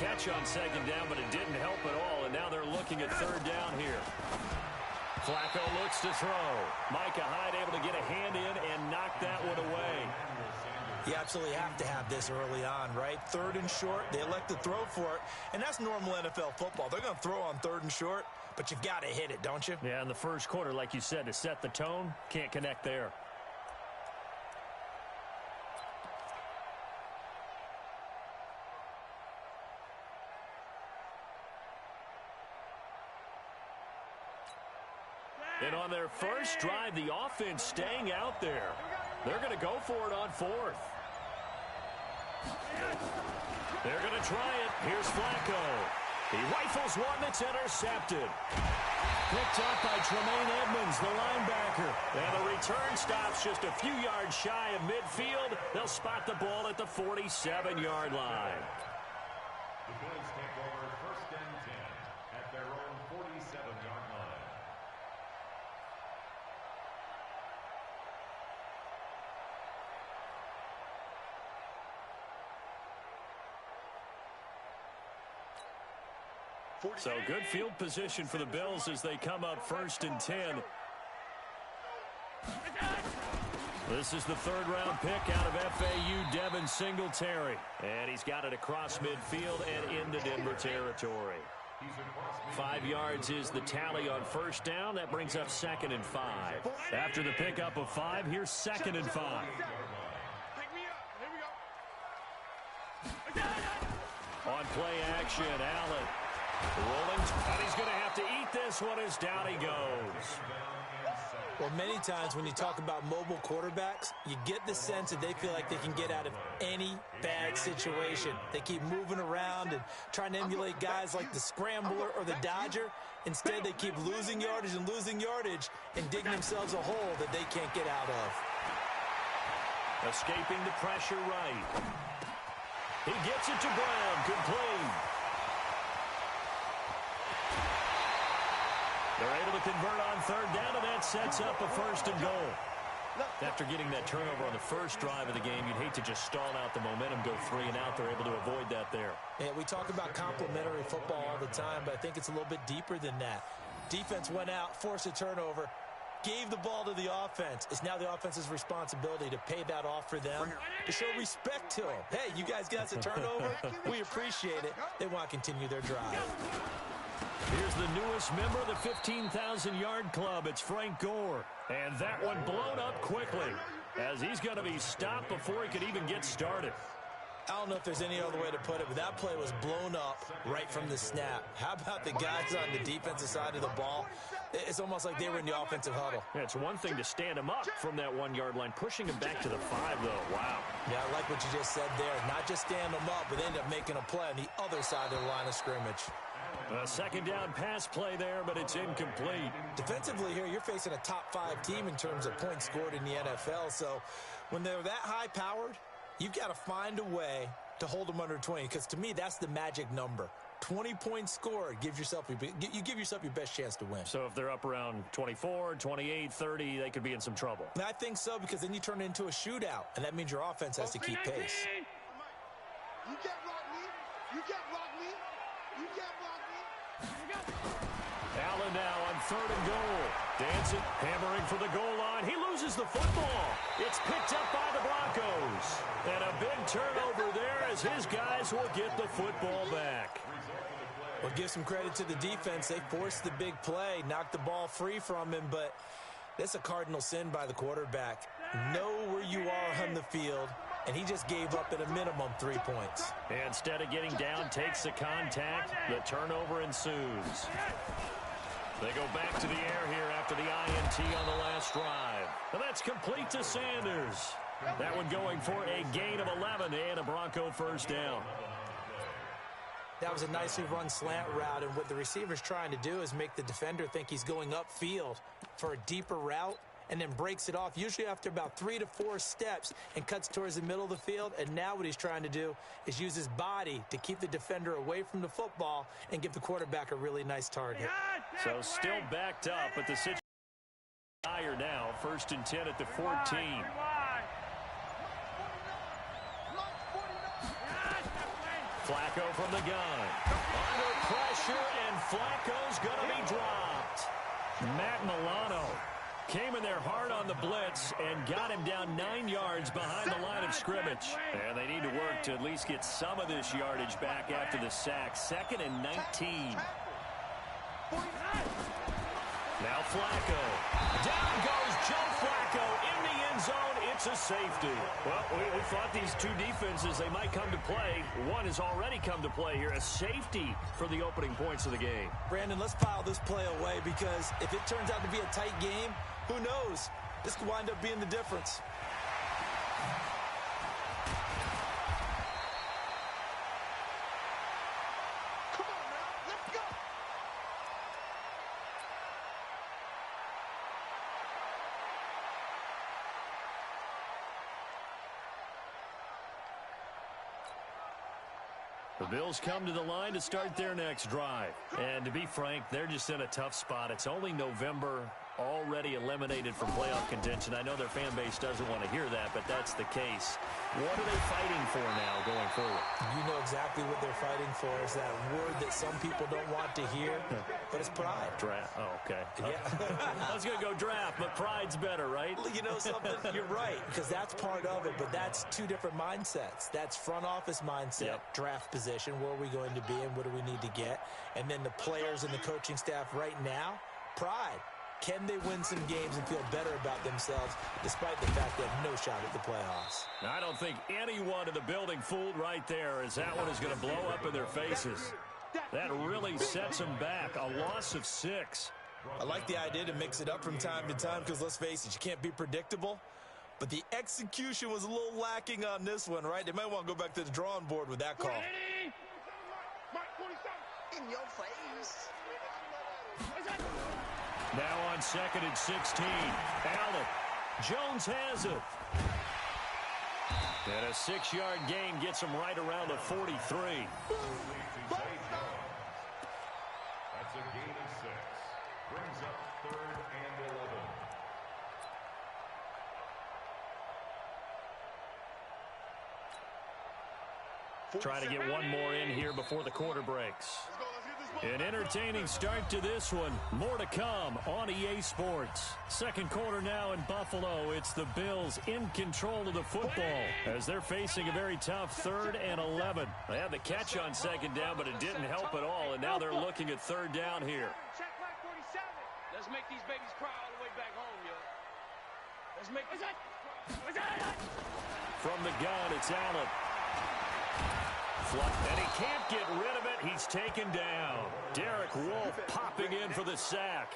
catch on second down, but it didn't help at all, and now they're looking at third down here. Flacco looks to throw. Micah Hyde able to get a hand in and knock that one away. You absolutely have to have this early on, right? Third and short, they elect to throw for it, and that's normal NFL football. They're going to throw on third and short, but you've got to hit it, don't you? Yeah, in the first quarter, like you said, to set the tone, can't connect there. And on their first drive, the offense staying out there. They're going to go for it on fourth. They're going to try it. Here's Flacco. He rifles one that's intercepted. Picked up by Tremaine Edmonds, the linebacker. And the return stops just a few yards shy of midfield. They'll spot the ball at the 47-yard line. The Bills take over first and 10 at their own 47-yard line. So good field position for the Bills as they come up first and 10. This is the third-round pick out of FAU, Devin Singletary. And he's got it across midfield and into Denver territory. 5 yards is the tally on first down. That brings up second and 5. After the pickup of 5, here's second and 5. On play action, Allen. Rolling, and he's going to have to eat this one as down he goes. Well, many times when you talk about mobile quarterbacks, you get the sense that they feel like they can get out of any bad situation. They keep moving around and trying to emulate guys like the Scrambler or the Dodger. Instead, they keep losing yardage and digging themselves a hole that they can't get out of. Escaping the pressure right. He gets it to Brown, complete. They're able to convert on third down, and that sets up a first and goal. After getting that turnover on the first drive of the game, you'd hate to just stall out the momentum, go 3 and out. They're able to avoid that there. Yeah, we talk about complementary football all the time, but I think it's a little bit deeper than that. Defense went out, forced a turnover, gave the ball to the offense. It's now the offense's responsibility to pay that off for them, to show respect to them. Hey, you guys got us a turnover? We appreciate it. They want to continue their drive. Here's the newest member of the 15,000-yard club. It's Frank Gore. And that one blown up quickly as he's going to be stopped before he could even get started. I don't know if there's any other way to put it, but that play was blown up right from the snap. How about the guys on the defensive side of the ball? It's almost like they were in the offensive huddle. Yeah, it's one thing to stand him up from that 1-yard line, pushing him back to the 5, though. Wow. Yeah, I like what you just said there. Not just stand them up, but end up making a play on the other side of the line of scrimmage. A second down pass play there, but it's incomplete. Defensively here, you're facing a top-5 team in terms of points scored in the NFL. So when they're that high-powered, you've got to find a way to hold them under 20, because to me, that's the magic number. 20 points scored, you give yourself your best chance to win. So if they're up around 24, 28, 30, they could be in some trouble. And I think so, because then you turn it into a shootout, and that means your offense has to keep pace. You get Rodney. You get Rodney. You get Rodney. Allen now on third and goal. Dancing, hammering for the goal line. He loses the football. It's picked up by the Broncos. And a big turnover there as his guys will get the football back. Well, give some credit to the defense. They forced the big play, knocked the ball free from him, but that's a cardinal sin by the quarterback. Know where you are on the field, and he just gave up at a minimum 3 points. Instead of getting down, takes the contact. The turnover ensues. They go back to the air here after the INT on the last drive. And that's complete to Sanders. That one going for a gain of 11 and a Bronco first down. That was a nicely run slant route, and what the receiver's trying to do is make the defender think he's going upfield for a deeper route, and then breaks it off, usually after about 3 to 4 steps, and cuts towards the middle of the field. And now what he's trying to do is use his body to keep the defender away from the football and give the quarterback a really nice target. So still backed up, but the situation is higher now. First and 10 at the 14. Flacco from the gun. Under pressure, and Flacco's going to be dropped. Matt Milano came in there hard on the blitz and got him down 9 yards behind the line of scrimmage. And they need to work to at least get some of this yardage back after the sack. 2nd and 19. Now Flacco. Down goes Joe Flacco in the end zone. It's a safety. Well, we thought these two defenses, they might come to play. One has already come to play here. A safety for the opening points of the game. Brandon, let's file this play away because if it turns out to be a tight game, who knows? This could wind up being the difference. Come on, man. Let's go. The Bills come to the line to start their next drive. And to be frank, they're just in a tough spot. It's only November, already eliminated from playoff contention. I know their fan base doesn't want to hear that, but that's the case. What are they fighting for now going forward? You know exactly what they're fighting for. Is that word that some people don't want to hear, but it's pride. Draft. Oh, okay. Yeah. I was going to go draft, but pride's better, right? You know something? You're right, because that's part of it, but that's two different mindsets. That's front office mindset, draft position, where are we going to be and what do we need to get? And then the players and the coaching staff right now, pride. Can they win some games and feel better about themselves despite the fact they have no shot at the playoffs? I don't think anyone in the building fooled right there, as that one is going to blow up in their faces. That really sets them back. A loss of 6. I like the idea to mix it up from time to time because, let's face it, you can't be predictable. But the execution was a little lacking on this one, right? They might want to go back to the drawing board with that call. In your face. Now on 2nd and 16. Allen. Jones has it. And a 6-yard gain gets him right around the 43. That's a gain of 6. Brings up 3rd and 11. Trying to get one more in here before the quarter breaks. An entertaining start to this one. More to come on EA Sports. Second quarter now in Buffalo. It's the Bills in control of the football as they're facing a very tough 3rd and 11. They had the catch on 2nd down, but it didn't help at all, and now they're looking at 3rd down here. Check line 47. Let's make these babies cry all the way back home, yo. Let's make From the gun, it's Allen. And he can't get rid of it. He's taken down. Derek Wolfe popping in for the sack.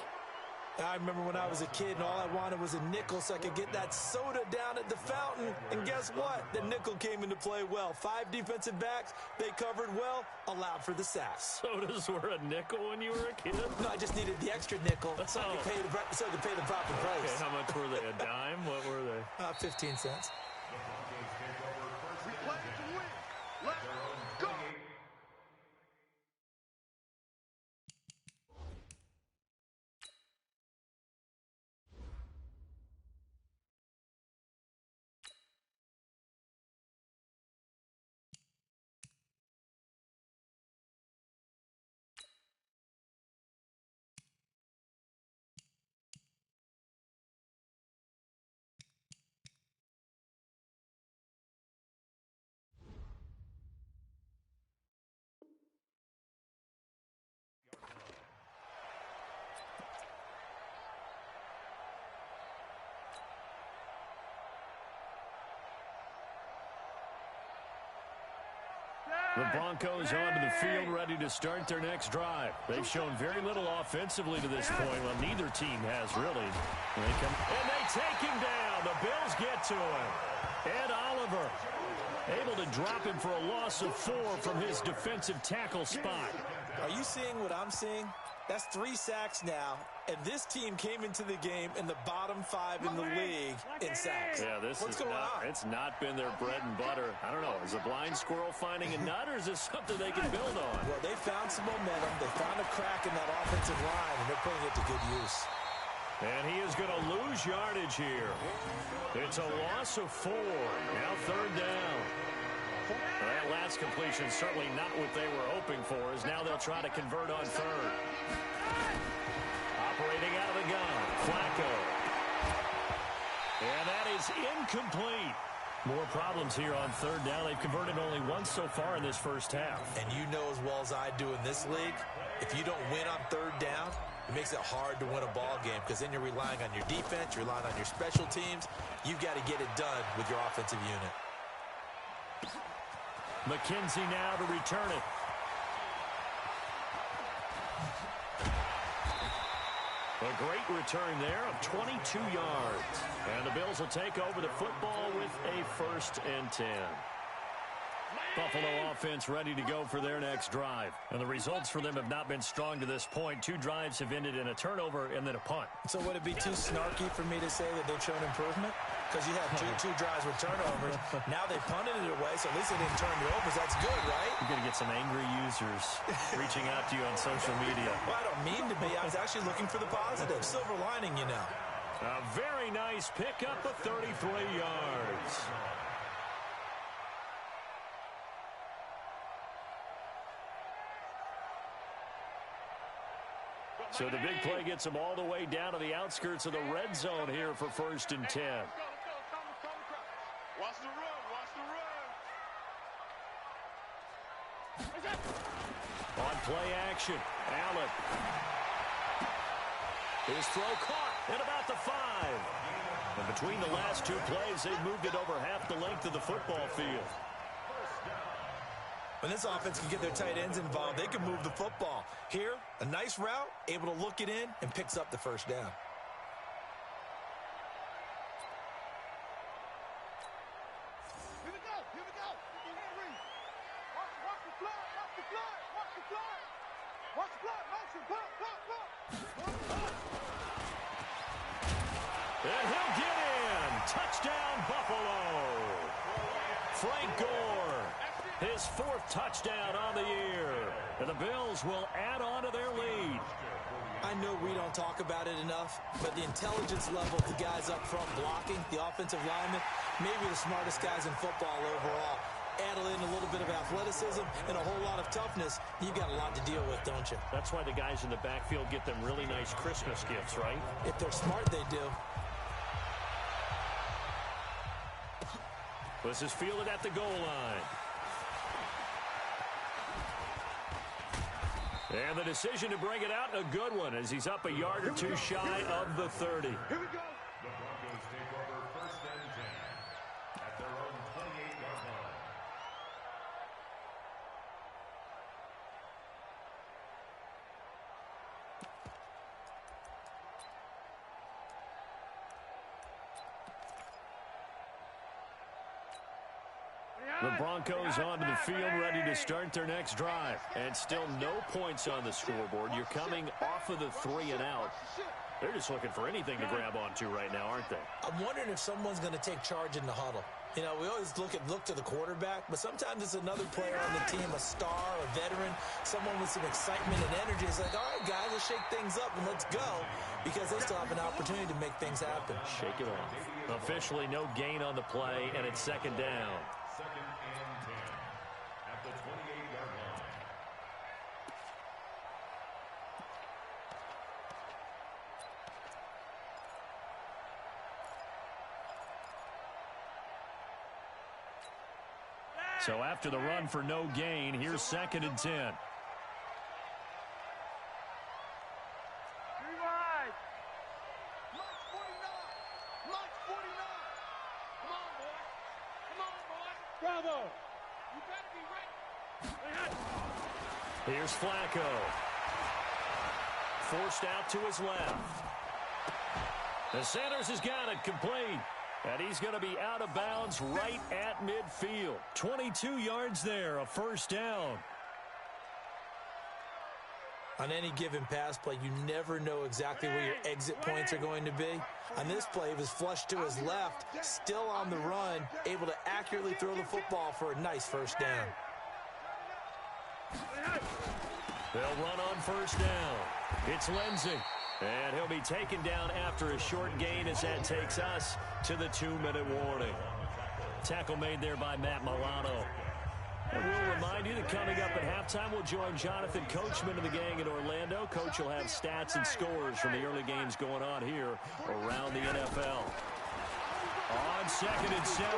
I remember when I was a kid and all I wanted was a nickel so I could get that soda down at the fountain. And guess what? The nickel came into play well. 5 defensive backs, they covered well, allowed for the sack. Sodas were a nickel when you were a kid? No, I just needed the extra nickel so I could pay the proper price. Okay, how much were they? A dime? What were they? 15 cents. We play to win. Let's go. The Broncos onto the field, ready to start their next drive. They've shown very little offensively to this point. Well, neither team has really. And they take him down. The Bills get to him. Ed Oliver able to drop him for a loss of 4 from his defensive tackle spot. Are you seeing what I'm seeing? That's 3 sacks now, and this team came into the game in the bottom 5 in the league in sacks. Yeah, What's going on? It's not been their bread and butter. I don't know. Is a blind squirrel finding a nut, or is this something they can build on? Well, they found some momentum. They found a crack in that offensive line, and they're putting it to good use. And he is going to lose yardage here. It's a loss of 4. Now 3rd down. Well, that last completion certainly not what they were hoping for, as now they'll try to convert on third. Operating out of the gun, Flacco. And that is incomplete. More problems here on third down. They've converted only once so far in this first half. And you know as well as I do in this league, if you don't win on third down, it makes it hard to win a ball game because then you're relying on your defense, you're relying on your special teams. You've got to get it done with your offensive unit. McKenzie now to return it. A great return there of 22 yards. And the Bills will take over the football with a 1st and 10. Buffalo offense ready to go for their next drive. And the results for them have not been strong to this point. 2 drives have ended in a turnover and then a punt. So would it be too snarky for me to say that they've shown improvement? Because you have two drives with turnovers. Now they punted it away, so at least they didn't turn it over. So that's good, right? You're going to get some angry users reaching out to you on social media. Well, I don't mean to be. I was actually looking for the positive. Silver lining, you know. A very nice pickup of 33 yards. So the big play gets them all the way down to the outskirts of the red zone here for 1st and 10. Watch the run. Watch the run. On play action, Allen. His throw caught at about the 5. And between the last 2 plays, they've moved it over half the length of the football field. When this offense can get their tight ends involved, they can move the football. Here, a nice route, able to look it in, and picks up the 1st down. Here we go. Watch the fly. Motion. And he'll get in. Touchdown, Buffalo. Frank Gore, his 4th touchdown on the year. And the Bills will add on to their lead. I know we don't talk about it enough, but the intelligence level of the guys up front blocking, the offensive linemen, maybe the smartest guys in football overall. Add in a little bit of athleticism and a whole lot of toughness, you've got a lot to deal with, don't you? That's why the guys in the backfield get them really nice Christmas gifts, right? If they're smart, they do. This is fielded at the goal line. And the decision to bring it out, a good one, as he's up a yard or 2 shy of the 30. Here we go. The Broncos take over 1st and 10 at their own 28-yard line. The Broncos onto the field, ready to start their next drive. And still no points on the scoreboard. You're coming off of the 3 and out. They're just looking for anything to grab onto right now, aren't they? I'm wondering if someone's going to take charge in the huddle. You know, we always look to the quarterback, but sometimes it's another player on the team, a star, a veteran, someone with some excitement and energy. It's like, all right, guys, let's shake things up and let's go, because they still have an opportunity to make things happen. Shake it off. Officially no gain on the play, and it's 2nd down. 2nd and 10 at the 28-yard line. So after the run for no gain, here's 2nd and 10. Bravo! You better be ready. Here's Flacco. Forced out to his left. And Sanders has got it complete. And he's going to be out of bounds right at midfield. 22 yards there, a 1st down. On any given pass play, you never know exactly where your exit points are going to be. On this play, he was flushed to his left, still on the run, able to accurately throw the football for a nice 1st down. They'll run on 1st down. It's Lindsey. And he'll be taken down after a short gain as that takes us to the 2-minute warning. Tackle made there by Matt Milano. And we'll remind you that coming up at halftime, we'll join Jonathan Coachman and the gang in Orlando. Coach will have stats and scores from the early games going on here around the NFL. On 2nd and 7,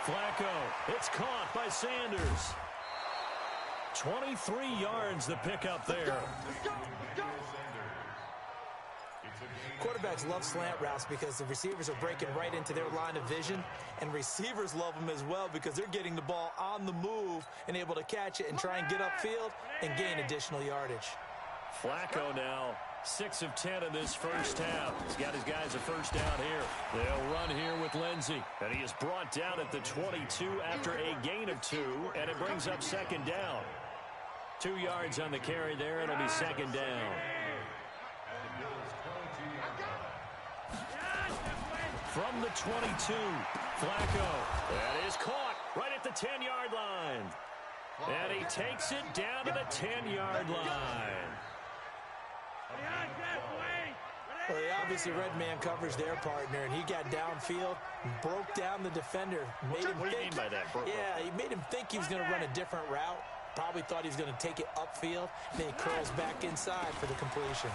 Flacco. It's caught by Sanders. 23 yards the pickup there. Quarterbacks love slant routes because the receivers are breaking right into their line of vision, and receivers love them as well because they're getting the ball on the move and able to catch it and try and get upfield and gain additional yardage. Flacco now 6 of 10 in this first half. He's got his guys a first down here. They'll run here with Lindsey, and he is brought down at the 22 after a gain of 2, and it brings up 2nd down. 2 yards on the carry there. It'll be 2nd down. From the 22, Flacco. That is caught right at the 10-yard line. And he takes it down to the 10-yard line. Well, they obviously read man coverage their partner, and he got downfield, broke down the defender. What do you mean by that, bro? Yeah, he made him think he was going to run a different route. Probably thought he was going to take it upfield. Then he curls back inside for the completion.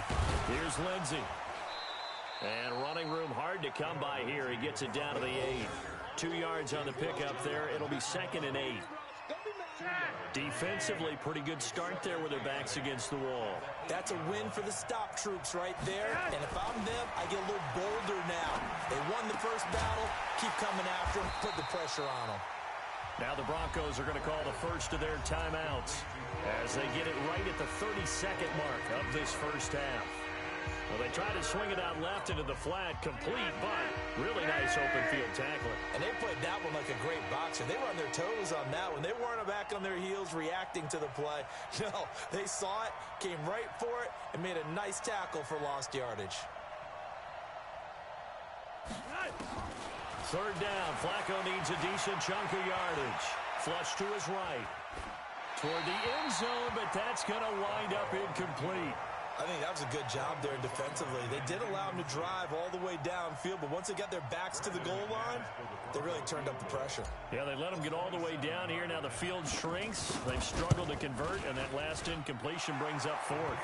Here's Lindsey. And running room hard to come by here. He gets it down to the 8. 2 yards on the pickup there. It'll be 2nd and 8. Defensively, pretty good start there with their backs against the wall. That's a win for the stop troops right there. And if I'm them, I get a little bolder now. They won the first battle. Keep coming after them. Put the pressure on them. Now the Broncos are going to call the first of their timeouts as they get it right at the 32nd mark of this first half. Well, they try to swing it out left into the flat, complete, but really nice open field tackling. And they played that one like a great boxer. They were on their toes on that one. They weren't back on their heels reacting to the play. No, they saw it, came right for it, and made a nice tackle for lost yardage. 3rd down. Flacco needs a decent chunk of yardage. Flush to his right. Toward the end zone, but that's going to wind up incomplete. I think that was a good job there defensively. They did allow them to drive all the way downfield, but once they got their backs to the goal line, they really turned up the pressure. Yeah, they let them get all the way down here. Now the field shrinks. They've struggled to convert, and that last incompletion brings up 4th.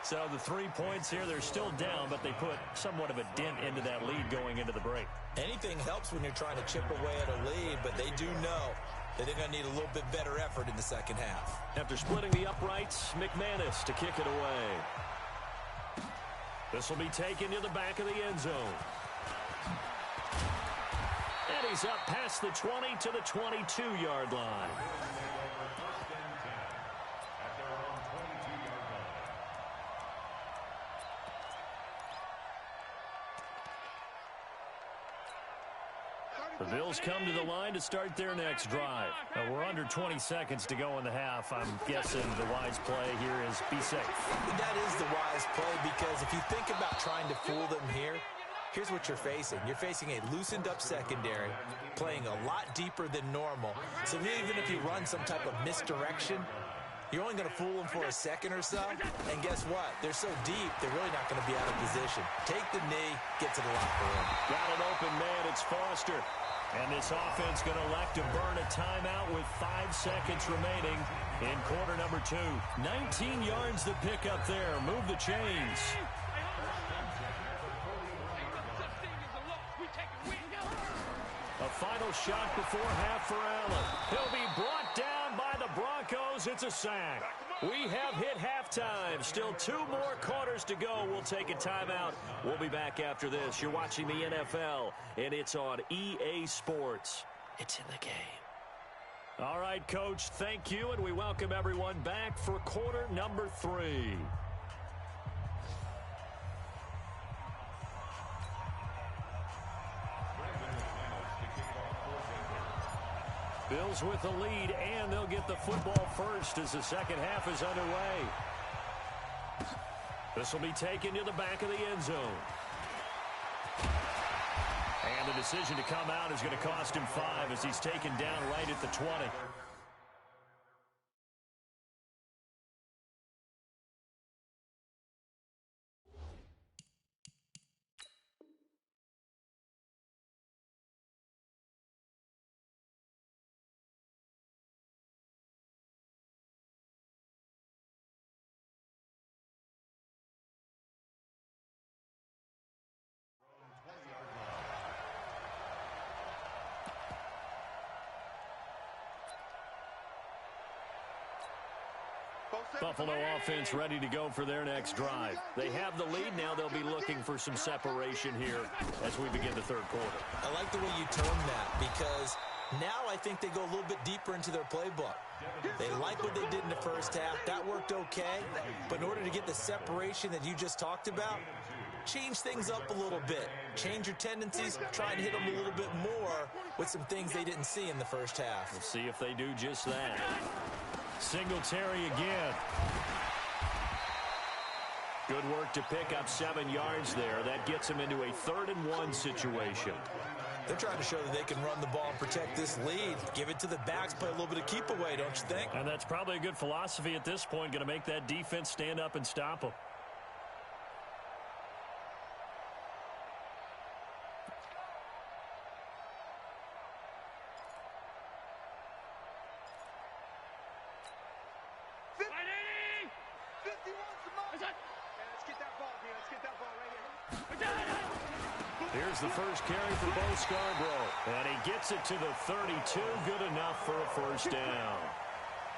So the 3 points here, they're still down, but they put somewhat of a dent into that lead going into the break. Anything helps when you're trying to chip away at a lead, but they do know that they're going to need a little bit better effort in the second half. After splitting the uprights, McManus to kick it away. This will be taken to the back of the end zone. And he's up past the 20 to the 22-yard line. The Bills come to the line to start their next drive. Now, we're under 20 seconds to go in the half. I'm guessing the wise play here is be safe. That is the wise play because if you think about trying to fool them here, here's what you're facing. You're facing a loosened-up secondary, playing a lot deeper than normal. So even if you run some type of misdirection, you're only going to fool them for a second or so. And guess what? They're so deep, they're really not going to be out of position. Take the knee, get to the locker room. Got an open man. It's Foster. And this offense going to elect to burn a timeout with 5 seconds remaining in quarter number 2. 19 yards the pick up there. Move the chains. A final shot before half for Allen. He'll be brought down by the Broncos. It's a sack. We have hit halftime. Still 2 more quarters to go. We'll take a timeout. We'll be back after this. You're watching the NFL, and it's on EA Sports. It's in the game. All right, Coach, thank you, and we welcome everyone back for quarter number 3. Bills with the lead, and they'll get the football first as the second half is underway. This will be taken to the back of the end zone. And the decision to come out is going to cost him 5 as he's taken down right at the 20. Buffalo offense ready to go for their next drive. They have the lead. Now they'll be looking for some separation here as we begin the third quarter. I like the way you term that because now I think they go a little bit deeper into their playbook. They like what they did in the first half. That worked okay. But in order to get the separation that you just talked about, change things up a little bit. Change your tendencies. Try and hit them a little bit more with some things they didn't see in the first half. We'll see if they do just that. Singletary again. Good work to pick up 7 yards there. That gets him into a 3rd-and-1 situation. They're trying to show that they can run the ball and protect this lead. Give it to the backs, play a little bit of keep away, don't you think? And that's probably a good philosophy at this point, going to make that defense stand up and stop them. Here's the first carry for Bo Scarborough. And he gets it to the 32. Good enough for a first down.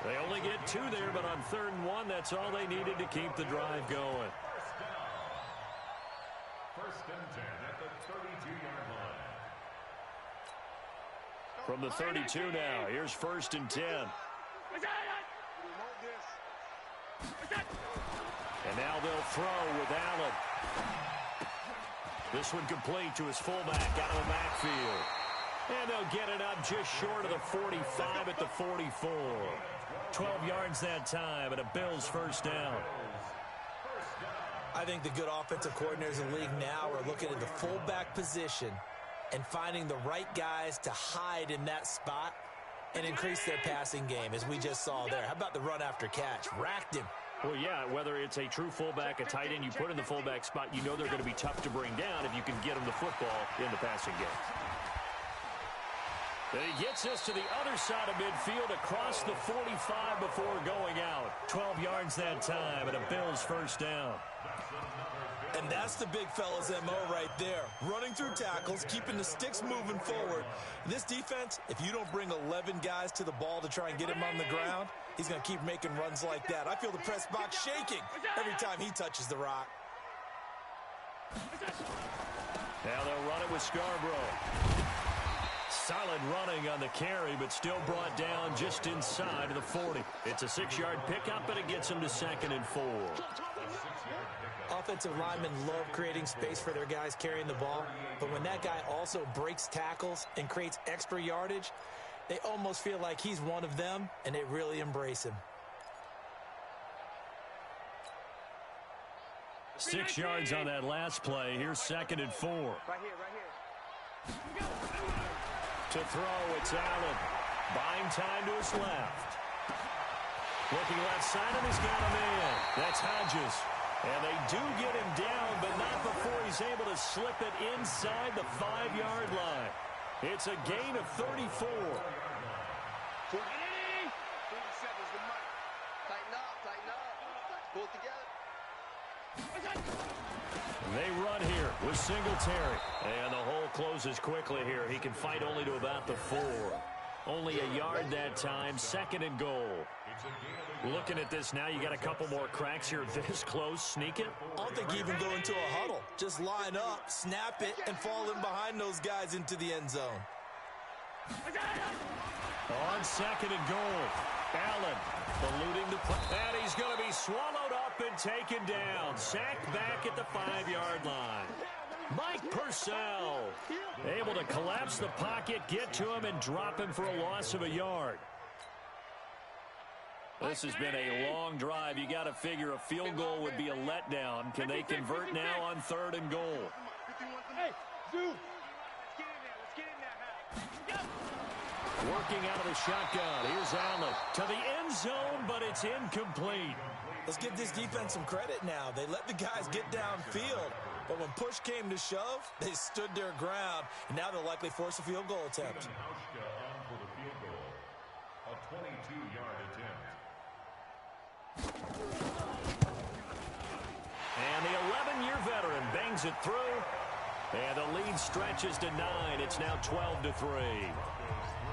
They only get 2 there, but on 3rd-and-1, that's all they needed to keep the drive going. First and 10 at the 32-yard line. From the 32 now, here's 1st and 10. And now they'll throw with Allen. This one complete to his fullback out of the backfield. And they'll get it up just short of the 45 at the 44. 12 yards that time and a Bills first down. I think the good offensive coordinators in the league now are looking at the fullback position and finding the right guys to hide in that spot and increase their passing game, as we just saw there. How about the run after catch? Racked him. Well, yeah, whether it's a true fullback, a tight end, you put in the fullback spot, you know they're going to be tough to bring down if you can get them the football in the passing game. And he gets us to the other side of midfield across the 45 before going out. 12 yards that time and a Bills first down. And that's the big fella's MO right there. Running through tackles, keeping the sticks moving forward. This defense, if you don't bring 11 guys to the ball to try and get him on the ground, he's going to keep making runs like that. I feel the press box shaking every time he touches the rock. Now they'll run it with Scarborough. Solid running on the carry, but still brought down just inside of the 40. It's a 6-yard pickup, and it gets them to 2nd and 4. Offensive linemen love creating space for their guys carrying the ball, but when that guy also breaks tackles and creates extra yardage, they almost feel like he's one of them, and they really embrace him. 6 yards on that last play. Here's 2nd and 4. Right here, right here. To throw, it's Allen. Buying time to his left. Looking left side, and he's got him in. That's Hodges. And they do get him down, but not before he's able to slip it inside the 5-yard line. It's a gain of 34. 47 is the mark. Tighten up, tighten up. Pull it together. They run here with Singletary. And the hole closes quickly here. He can fight only to about the 4. Only a yard that time. 2nd and goal. Looking at this now, you got a couple more cracks here. This close, sneak it. I don't think you even go into a huddle. Just line up, snap it, and fall in behind those guys into the end zone. On 2nd and goal, Allen eluding the play. And he's going to be swallowed up and taken down. Sacked back at the 5-yard line. Mike Purcell able to collapse the pocket, get to him, and drop him for a loss of a yard. This has been a long drive. You got to figure a field goal would be a letdown. Can they convert now on 3rd and goal? Hey, Zoo. Let's get in there. Working out of the shotgun. Here's Allen to the end zone, but it's incomplete. Let's give this defense some credit now. They let the guys get downfield, but when push came to shove, they stood their ground, and now they'll likely force a field goal attempt. Hauschka on for the field goal. A 22-yard attempt. And the 11-year veteran bangs it through. And the lead stretches to 9. It's now 12-3.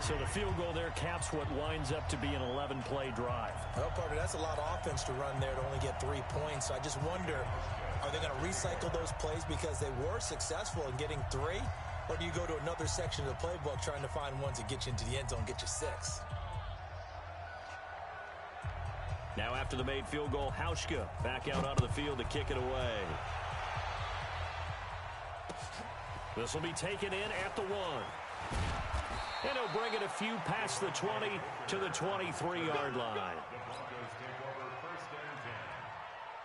So the field goal there caps what winds up to be an 11-play drive. Well, Parker, that's a lot of offense to run there to only get 3 points. So I just wonder, are they going to recycle those plays because they were successful in getting 3? Or do you go to another section of the playbook trying to find ones that get you into the end zone, get you 6? Now after the made field goal, Hauschka back out onto the field to kick it away. This will be taken in at the 1. And he'll bring it a few past the 20 to the 23-yard line. The Broncos take over first and 10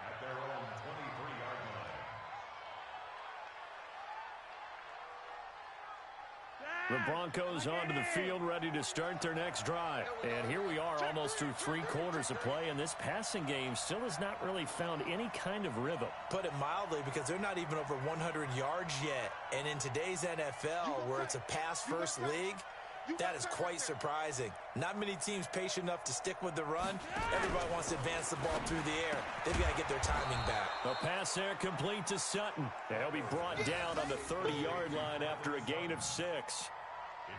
at their own 23-yard line. The Broncos onto the field, ready to start their next drive. And here we are almost through 3 quarters of play, and this passing game still has not really found any kind of rhythm. Put it mildly, because they're not even over 100 yards yet. And in today's NFL, where it's a pass-first league, that is quite surprising. Not many teams patient enough to stick with the run. Everybody wants to advance the ball through the air. They've got to get their timing back. The pass there complete to Sutton. And he'll be brought down on the 30-yard line after a gain of 6.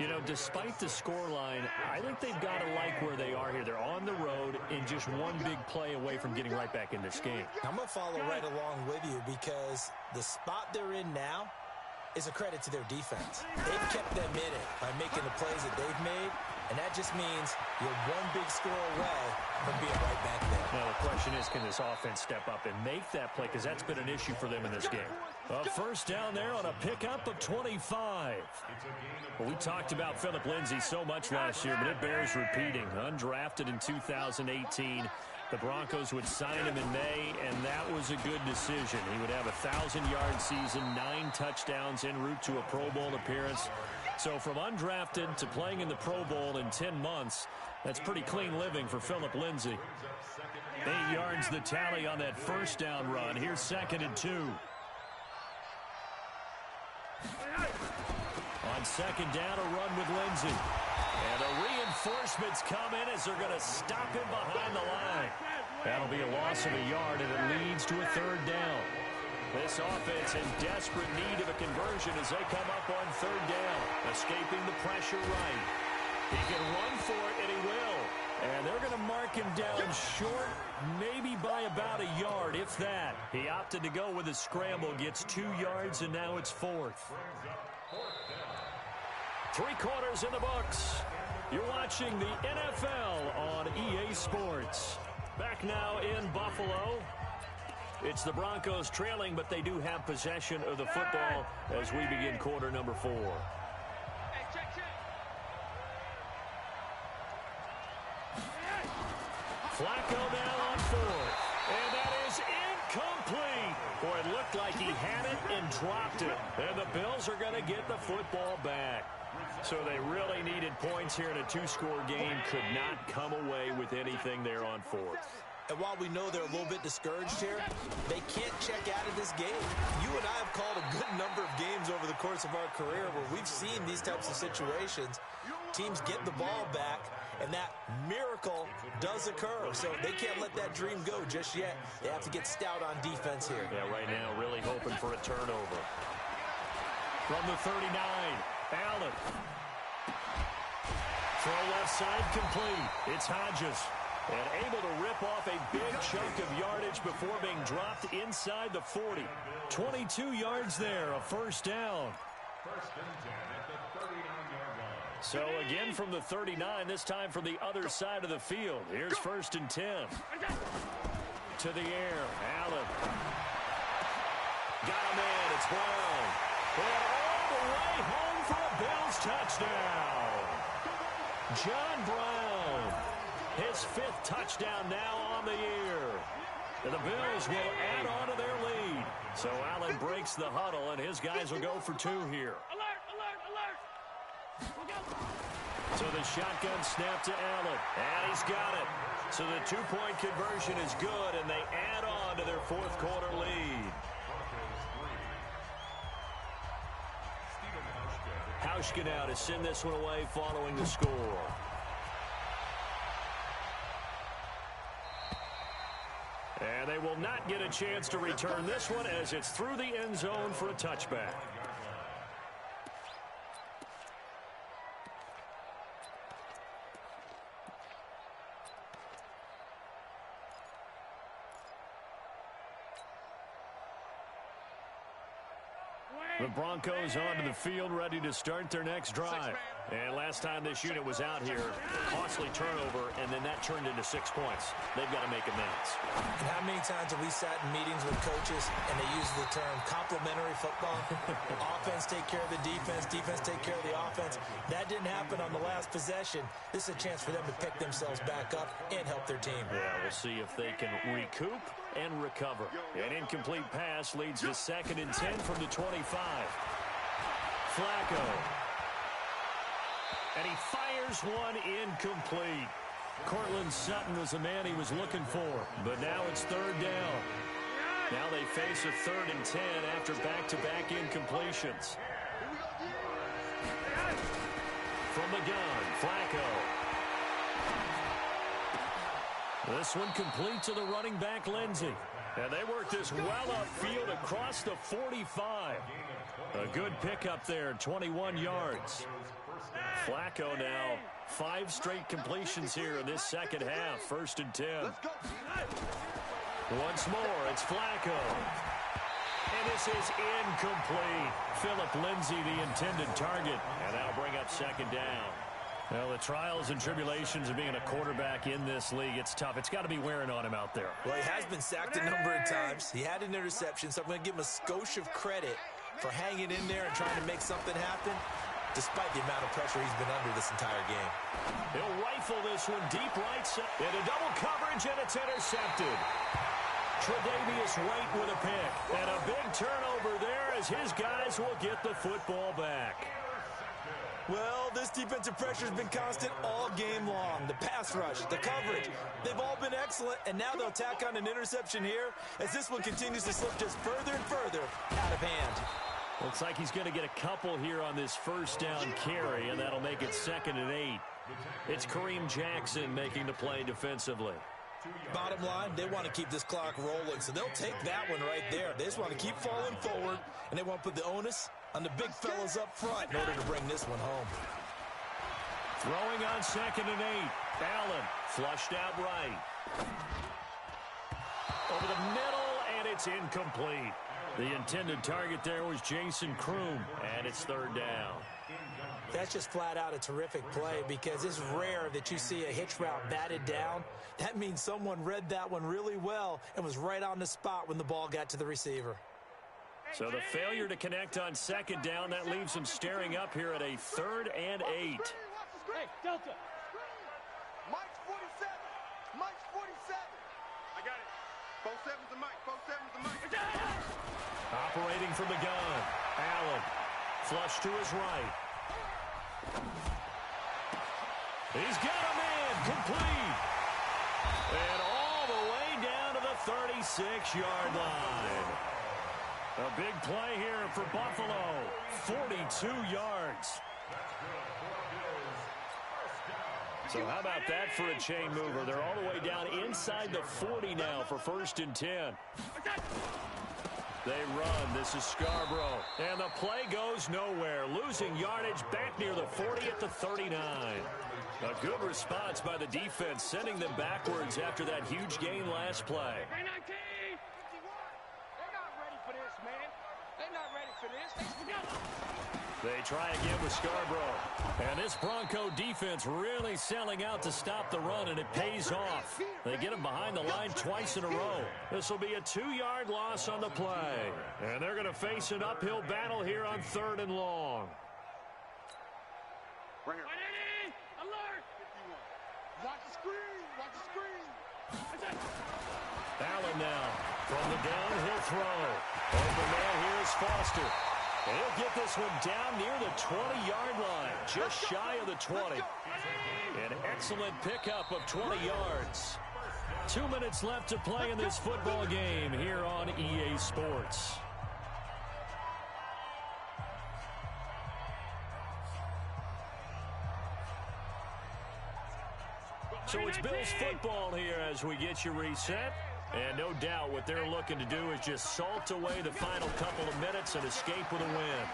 You know, despite the scoreline, I think they've got to like where they are here. They're on the road and just one big play away from getting right back in this game. I'm going to follow right along with you because the spot they're in now is a credit to their defense. They've kept them in it by making the plays that they've made, and that just means you're one big score away from being right back there. Now, the question is, can this offense step up and make that play? Because that's been an issue for them in this game. A first down there on a pickup of 25. Well, we talked about Phillip Lindsay so much last year, but it bears repeating. Undrafted in 2018. The Broncos would sign him in May, and that was a good decision. He would have a 1,000-yard season, 9 touchdowns en route to a Pro Bowl appearance. So from undrafted to playing in the Pro Bowl in 10 months, that's pretty clean living for Phillip Lindsay. 8 yards the tally on that first down run. Here's 2nd and 2. On 2nd down, a run with Lindsay. And the reinforcements come in as they're going to stop him behind the line. That'll be a loss of a yard, and it leads to a 3rd down. This offense in desperate need of a conversion as they come up on 3rd down. Escaping the pressure right. He can run for it, and he will. And they're going to mark him down short, maybe by about a yard, if that. He opted to go with a scramble, gets 2 yards, and now it's 4th. 3 quarters in the books. You're watching the NFL on EA Sports. Back now in Buffalo. It's the Broncos trailing, but they do have possession of the football as we begin quarter number 4. Flacco now on 4th. And that is incomplete. Boy, it looked like he had it and dropped it. And the Bills are going to get the football back. So they really needed points here in a 2-score game. Could not come away with anything there on 4th. And while we know they're a little bit discouraged here, they can't check out of this game. You and I have called a good number of games over the course of our career where we've seen these types of situations. Teams get the ball back, and that miracle does occur. So they can't let that dream go just yet. They have to get stout on defense here. Yeah, right now really hoping for a turnover. From the 39, Allen. Throw left side complete. It's Hodges. And able to rip off a big chunk of yardage before being dropped inside the 40. 22 yards there, a first down. First and 10 at the 39-yard line. So again from the 39, this time from the other side of the field. Here's 1st and 10. To the air, Allen. Got him in, it's Brown. And all the way home for a Bills touchdown. John Brown. His 5th touchdown now on the year. And the Bills will add on to their lead. So Allen breaks the huddle, and his guys will go for 2 here. Alert, alert, alert. So the shotgun snap to Allen. And he's got it. So the 2-point conversion is good, and they add on to their 4th quarter lead. Hauschka now to send this one away following the score. And they will not get a chance to return this one as it's through the end zone for a touchback. The Broncos onto the field, ready to start their next drive. And last time this unit was out here, costly turnover, and then that turned into 6 points. They've got to make amends. And how many times have we sat in meetings with coaches and they use the term complementary football? Offense take care of the defense, defense take care of the offense. That didn't happen on the last possession. This is a chance for them to pick themselves back up and help their team. Yeah, we'll see if they can recoup and recover. An incomplete pass leads to 2nd and 10 from the 25. Flacco. And he fires one incomplete. Cortland Sutton was the man he was looking for, but now it's 3rd down. Now they face a 3rd and 10 after back-to-back incompletions. From the gun, Flacco. This one complete to the running back, Lindsey. And they work this well upfield across the 45. A good pickup there, 21 yards. Flacco now, 5 straight completions here in this second half, 1st and 10. Once more, it's Flacco. And this is incomplete. Philip Lindsay, the intended target. And that'll bring up 2nd down. Well, the trials and tribulations of being a quarterback in this league, it's tough. It's got to be wearing on him out there. Well, he has been sacked a number of times. He had an interception, so I'm going to give him a skosh of credit for hanging in there and trying to make something happen, despite the amount of pressure he's been under this entire game. He'll rifle this one deep right side. Into double coverage, and it's intercepted. Tre'Davious White with a pick. And a big turnover there as his guys will get the football back. Well, this defensive pressure has been constant all game long. The pass rush, the coverage, they've all been excellent, and now they'll tack on an interception here as this one continues to slip just further and further out of hand. Looks like he's going to get a couple here on this 1st down carry, and that'll make it 2nd and 8. It's Kareem Jackson making the play defensively. Bottom line, they want to keep this clock rolling, so they'll take that one right there. They just want to keep falling forward, and they want to put the onus on the big fellas up front in order to bring this one home. Throwing on 2nd and 8. Allen flushed out right. Over the middle, and it's incomplete. The intended target there was Jason Kroom, and it's 3rd down. That's just flat out a terrific play because it's rare that you see a hitch route batted down. That means someone read that one really well and was right on the spot when the ball got to the receiver. So the failure to connect on 2nd down, that leaves him staring up here at a 3rd and 8. Hey, Delta. Mike's 47. Mike's 47. I got it. 47's the Mike. 47's the Mike. Operating from the gun. Allen. Flush to his right. He's got a man. Complete. And all the way down to the 36-yard line. A big play here for Buffalo. 42 yards. So how about that for a chain mover? They're all the way down inside the 40 now for 1st and 10. They run. This is Scarborough. And the play goes nowhere. Losing yardage back near the 40 at the 39. A good response by the defense, sending them backwards after that huge gain last play. They're not ready for this, man. They're not ready for this. They forgot. They try again with Scarborough. And this Bronco defense really selling out to stop the run, and it pays off. They get him behind the line twice in a row. This will be a 2-yard loss on the play. And they're going to face an uphill battle here on 3rd and long. Right here. Ready? Alert! Watch the screen. Watch the screen. Allen now from the downhill throw. Open man here is Foster. And he'll get this one down near the 20-yard line, just shy of the 20. An excellent pickup of 20 yards. 2 minutes left to play in this football game here on EA Sports. So it's Bills football here as we get you reset. And no doubt what they're looking to do is just salt away the final couple of minutes and escape with a win.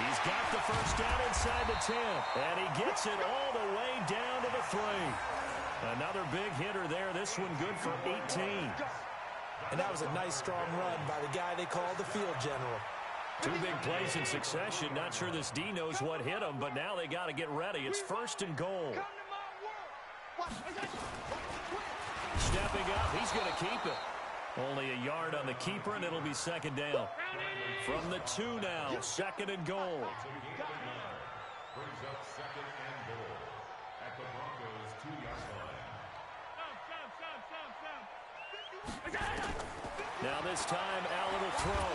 He's got the 1st down inside the 10. And he gets it all the way down to the 3. Another big hitter there. This one good for 18. And that was a nice, strong run by the guy they call the field general. Two big plays in succession. Not sure this D knows what hit him, but now they got to get ready. It's 1st and goal. Stepping up, he's going to keep it. Only a yard on the keeper, and it'll be 2nd down. From the 2 now, 2nd and goal. Brings up 2nd and goal at the Broncos' 2-yard line. Now this time, Allen will throw.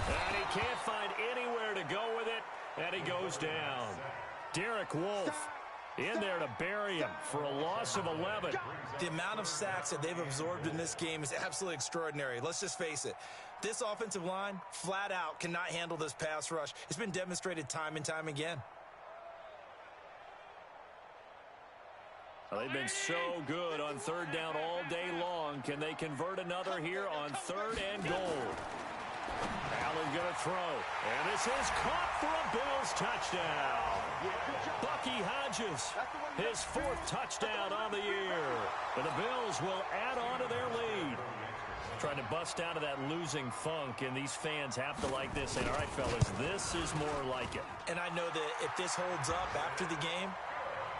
And he can't find anywhere to go with it, and he goes down. Derek Wolfe in there to bury him for a loss of 11. The amount of sacks that they've absorbed in this game is absolutely extraordinary. Let's just face it. This offensive line, flat out, cannot handle this pass rush. It's been demonstrated time and time again. They've been so good on 3rd down all day long. Can they convert another here on 3rd and goal? Allen going to throw. And this is caught for a Bills touchdown. Bucky Hodges, his 4th touchdown on the year. And the Bills will add on to their lead. Trying to bust out of that losing funk, and these fans have to like this. And all right, fellas, this is more like it. And I know that if this holds up after the game,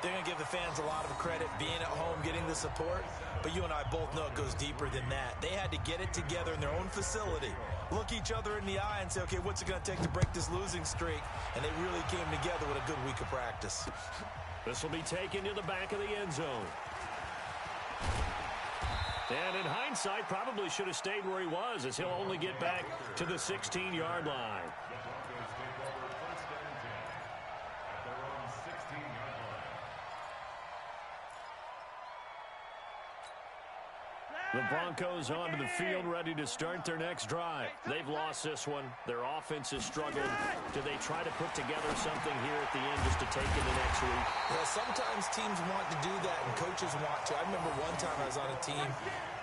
they're going to give the fans a lot of credit being at home, getting the support. But you and I both know it goes deeper than that. They had to get it together in their own facility, look each other in the eye and say, okay, what's it going to take to break this losing streak? And they really came together with a good week of practice. This will be taken to the back of the end zone. And in hindsight, probably should have stayed where he was, as he'll only get back to the 16-yard line. The Broncos onto the field, ready to start their next drive. They've lost this one. Their offense has struggled. Do they try to put together something here at the end just to take into next week? Well, sometimes teams want to do that, and coaches want to. I remember one time I was on a team,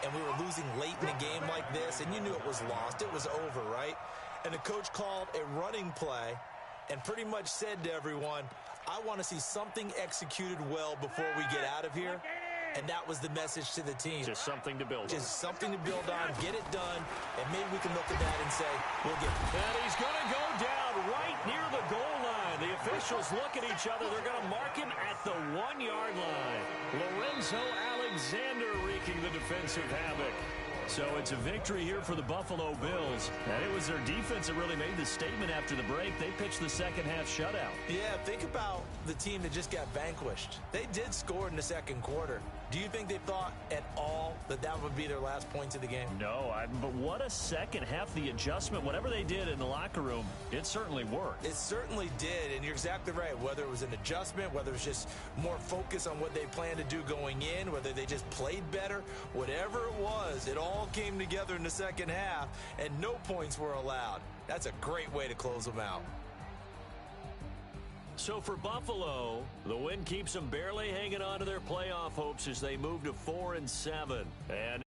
and we were losing late in a game like this, and you knew it was lost. It was over, right? And the coach called a running play and pretty much said to everyone, I want to see something executed well before we get out of here. And that was the message to the team. Just something to build on. Just something to build on, get it done, and maybe we can look at that and say, we'll get it. And he's going to go down right near the goal line. The officials look at each other. They're going to mark him at the 1-yard line. Lorenzo Alexander wreaking the defensive havoc. So it's a victory here for the Buffalo Bills. And it was their defense that really made the statement after the break. They pitched the second half shutout. Yeah, think about the team that just got vanquished. They did score in the second quarter. Do you think they thought at all that that would be their last points of the game? No, but what a second half. The adjustment, whatever they did in the locker room, it certainly worked. It certainly did, and you're exactly right. Whether it was an adjustment, whether it was just more focus on what they planned to do going in, whether they just played better, whatever it was, it all came together in the second half, and no points were allowed. That's a great way to close them out. So for Buffalo, the win keeps them barely hanging on to their playoff hopes as they move to 4-7. And